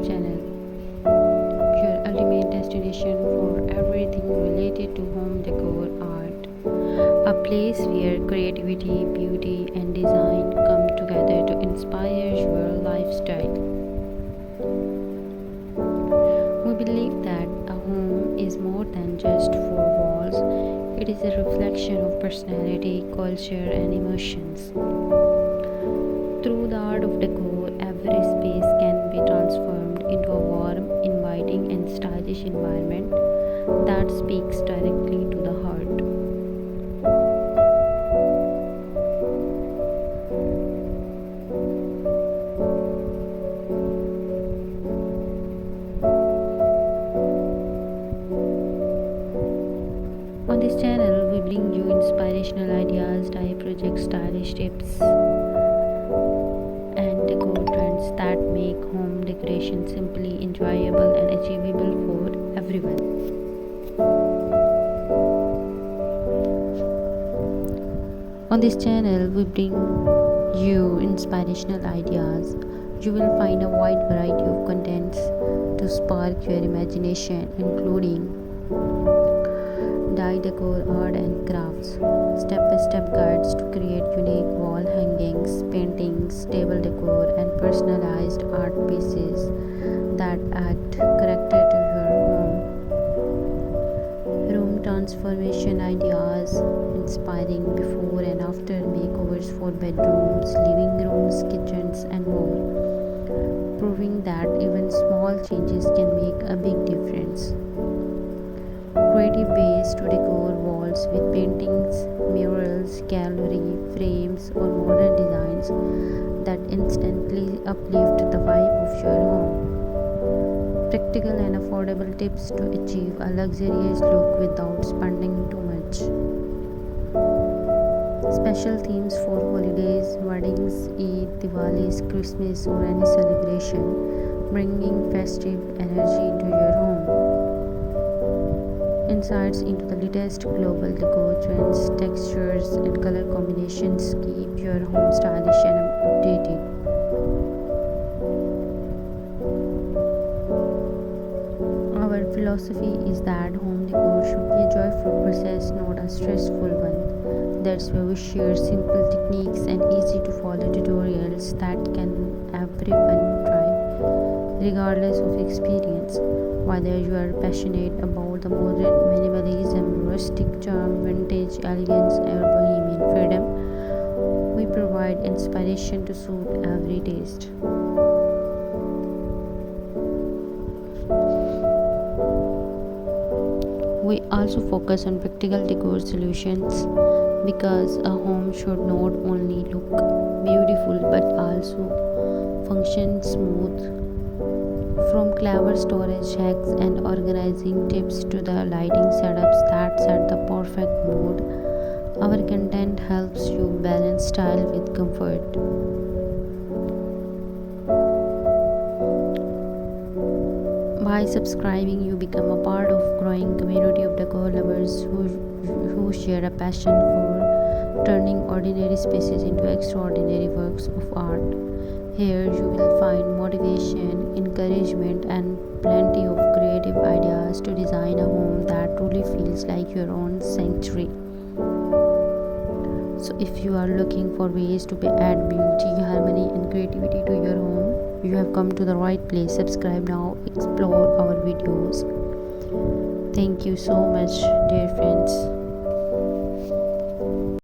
channel, your ultimate destination for everything related to home decor art. A place where creativity, beauty, and design come together to inspire your lifestyle. We believe that a home is more than just four walls, it is a reflection of personality, culture, and emotions. Through the art of decor, every space can be transformed into a warm, inviting, and stylish environment that speaks directly to the heart. On this channel, we bring you inspirational ideas, dye projects, stylish tips, and decor trends that make home decoration simply enjoyable and achievable for everyone. On this channel, we bring you inspirational ideas. You will find a wide variety of contents to spark your imagination, including dye decor, art and crafts, step-by-step guides to create unique wall hangings, paintings, table decor, and personalized art pieces that add character to your home. Room transformation ideas, inspiring before and after makeovers for bedrooms, living rooms, kitchens, and more, proving that even small changes can make a big difference. Creative ways to decor walls with paintings, murals, gallery, frames, or modern designs that instantly uplift the vibe of your home. Practical and affordable tips to achieve a luxurious look without spending too much. Special themes for holidays, weddings, Eid, Diwali's, Christmas, or any celebration, bringing festive energy into your home. Insights into the latest global decor trends, textures, and color combinations keep your home stylish and updated. Our philosophy is that home decor should be a joyful process, not a stressful one. That's why we share simple techniques and easy to follow tutorials that can everyone try, regardless of experience. Whether you are passionate about the modern minimalism, rustic charm, vintage elegance, or bohemian freedom, we provide inspiration to suit every taste. We also focus on practical decor solutions because a home should not only look beautiful but also function smooth. From clever storage hacks and organizing tips to the lighting setups that set the perfect mood, our content helps you balance style with comfort. By subscribing, you become a part of a growing community of decor lovers who share a passion for turning ordinary spaces into extraordinary works of art. Here you will find motivation, encouragement, and plenty of creative ideas to design a home that truly feels like your own sanctuary. So, if you are looking for ways to add beauty, harmony, and creativity to your home, you have come to the right place. Subscribe now, explore our videos. Thank you so much, dear friends.